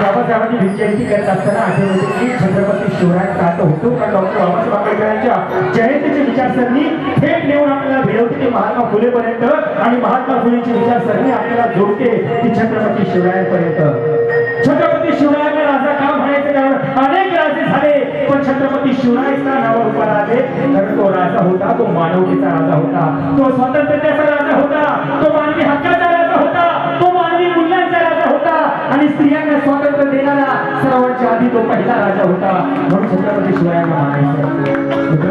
बाबासाहेबांची जयंती करत असताना आठवते की छत्रपती शिवरायांचा हात होतो का डॉक्टर बाबासाहेब आंबेडकरांच्या जयंतीची विचारसरणी थेट नेऊन आपल्याला भिडवते ते महात्मा फुलेपर्यंत आणि महात्मा फुलेंची विचारसरणी आपल्याला जोडते ती छत्रपती शिवरायांपर्यंत. छत्रपती शिवरायांना राजा का म्हणायचं कारण अनेक राजे झाले पण छत्रपती शिवरायांचा नावावर उभा राजे तर तो राजा होता, तो मानवतेचा राजा होता, तो स्वातंत्र्याचा राजा होता, तो मानवी हक्काचा राजा होता, तो मानवी मूल्यांचा राजा होता आणि स्त्रियांना स्वातंत्र्य देणारा सर्वांच्या आधी तो पहिला राजा होता. म्हणून छत्रपती शिवरायांना मानायचं.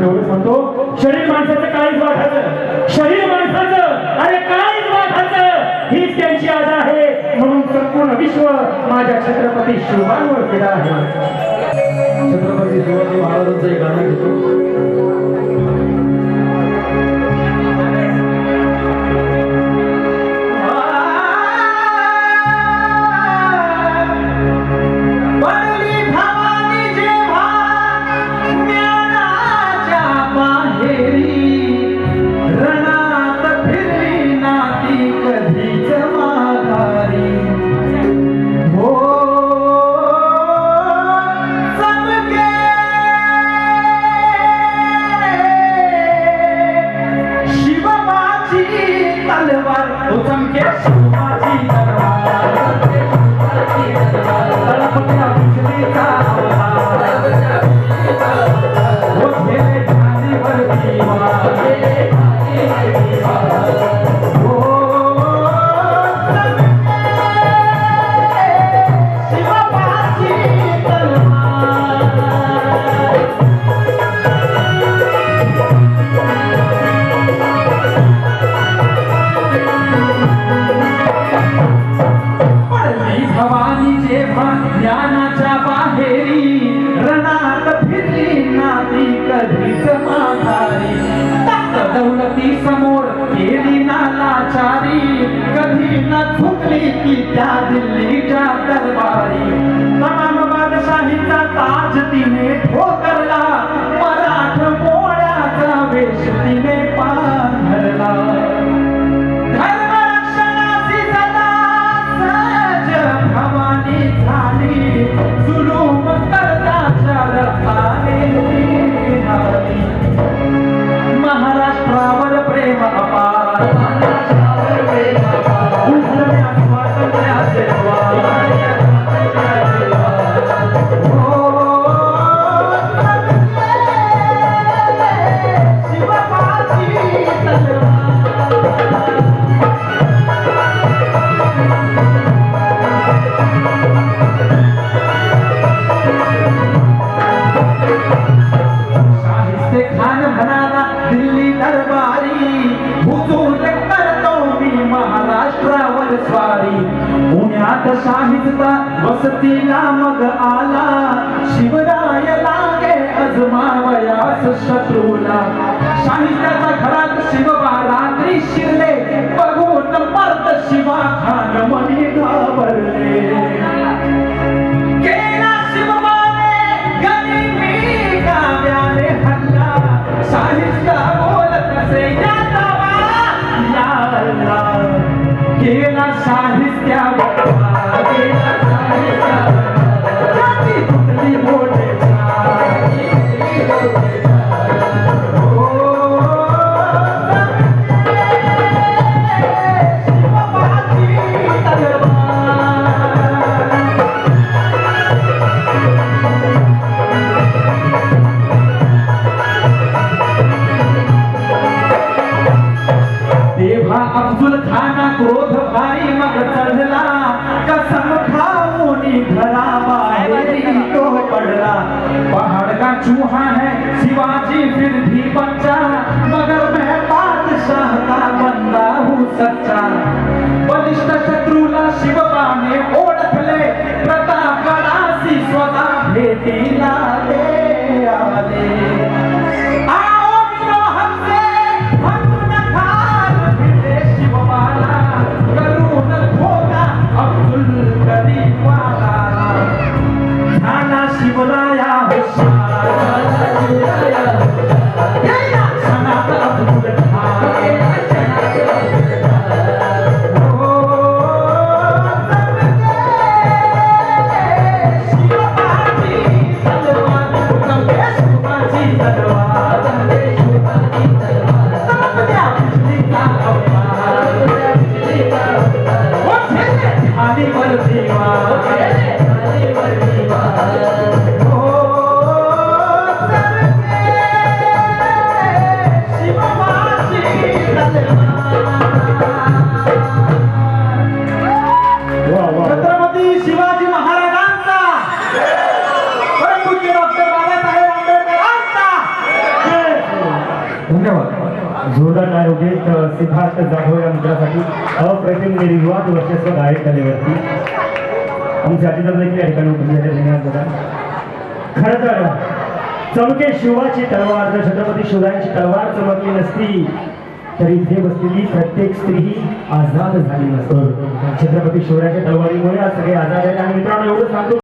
एवढंच म्हणतो शरीर माणसाचं काळीच वाढायचं, शरीर माणसाचं अरे काळीच वाढायचं हीच त्यांची आज आहे. म्हणून संपूर्ण विश्व माझ्या छत्रपती शिवरायांवर फिदा आहे. छत्रपती शिवाजी महाराजांचं एक गाणं घेतो. वसतीला मग आला शिवराय लागे अजमावयास शत्रूला. शाहिस्त्याच्या घरात शिवबा रात्री शिरले बघून मर्द शिवा खान मनी घाबरले. केला शिवबाने गनिमी गाव्याने हल्ला शाहिस्ता बोलत असे या जावा या अल्ला. केला शाहिस्त्या अफजुल खाना क्रोध भारी मग चढला वरती वार, वरती वार. हो सरके शिवबाची तलवार. वा वा. छत्रपती शिवाजी महाराजांचा परमपूज्य डॉक्टर बाबासाहेब आंबेडकरांचा धन्यवाद. जोरदार आयोजित सिद्धार्थ जाधव या मित्रासाठी अप्रतिम निर्विवाद वर्चस्व गायक कलेवरती आमचे अतिथी देखील या ठिकाणी उपस्थित आहेत. धन्यवाद बघा. खरं तर चमके शिवाची तलवार, जर छत्रपती शिवरायांची तलवार चमकली नसती तरी इथे बसलेली प्रत्येक स्त्री ही आझाद झाली नसती. छत्रपती शिवरायांच्या तलवारीमुळे आज सगळे आझाद आहेत. आणि मित्रांनो एवढं सांगतो